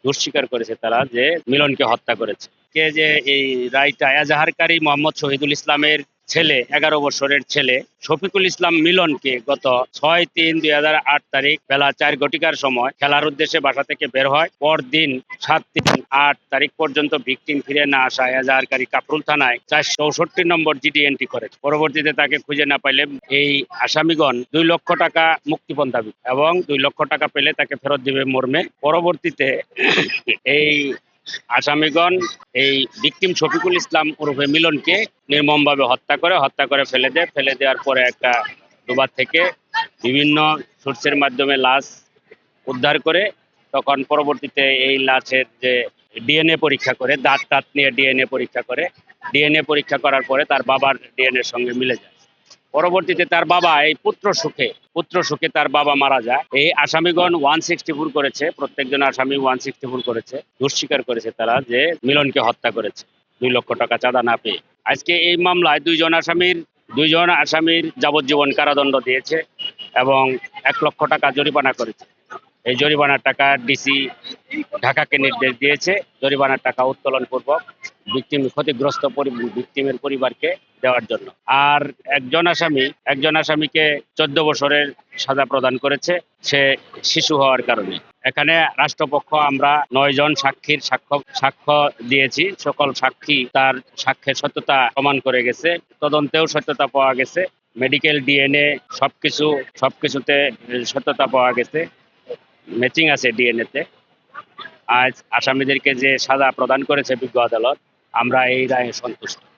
দুঃস্বীকার করেছে তারা যে মিলনকে হত্যা করেছে। কে যে এই রায়টা এজাহারকারী মোহাম্মদ শহীদুল ইসলামের ছেলে, 11 বছরের ছেলে শফিকুল ইসলাম মিলনকে গত 6-3-2008 বেলা 4 ঘটিকার সময় খেলার উদ্দেশ্যে বাসা থেকে বের হয়। পরদিন 7-3-8 পর্যন্ত ভিকটিম ফিরে না আসা এজাহারকারী কাফরুল থানায় 464 নম্বর জিডি এন্ট্রি করে। পরবর্তীতে তাকে খুঁজে না পাইলে এই আসামিগণ 2 লক্ষ টাকা মুক্তিপণ দাবি এবং 2 লক্ষ টাকা পেলে তাকে ফেরত দিবে মর্মে। পরবর্তীতে এই আসামিগণ এই ভিকটিম শফিকুল ইসলাম ওরফে মিলনকে নির্মমভাবে হত্যা করে ফেলে দেওয়ার পরে একটা ডোবা থেকে বিভিন্ন সোর্সের মাধ্যমে লাশ উদ্ধার করে, তখন পরবর্তীতে এই লাশের যে ডিএনএ পরীক্ষা করে, দাঁত টাত নিয়ে ডিএনএ পরীক্ষা করার পরে তার বাবার ডিএনএর সঙ্গে মিলে যায়। পরবর্তীতে তার বাবা এই পুত্র সুখে তার বাবা মারা যায়। এই আসামিগণ 164 করেছে, প্রত্যেকজন আসামি 164 করেছে। দুঃস্বীকার করেছে তারা যে মিলনকে হত্যা করেছে 2 লক্ষ টাকা চাঁদা না পেয়ে। আজকে এই মামলায় দুইজন আসামির যাবজ্জীবন কারাদণ্ড দিয়েছে এবং 1 লক্ষ টাকা জরিমানা করেছে। এই জরিমানার টাকা ডিসি ঢাকাকে নির্দেশ দিয়েছে জরিমানার টাকা উত্তোলন পূর্বক ভিকটিমের পরিবারকে দেওয়ার জন্য। আর একজন আসামিকে 14 বছরের সাজা প্রদান করেছে, সে শিশু হওয়ার কারণে। এখানে রাষ্ট্রপক্ষ আমরা 9 জন সাক্ষীর সাক্ষ্য দিয়েছি। সকল সাক্ষী তার সাক্ষ্যের সত্যতা প্রমাণ করে গেছে, তদন্তেও সত্যতা পাওয়া গেছে, মেডিকেল ডিএনএ সবকিছুতে সত্যতা পাওয়া গেছে, ম্যাচিং আছে ডিএনএ তে। আজ আসামিদেরকে যে সাজা প্রদান করেছে বিজ্ঞ আদালত, আমরা এই রায়ে সন্তুষ্ট।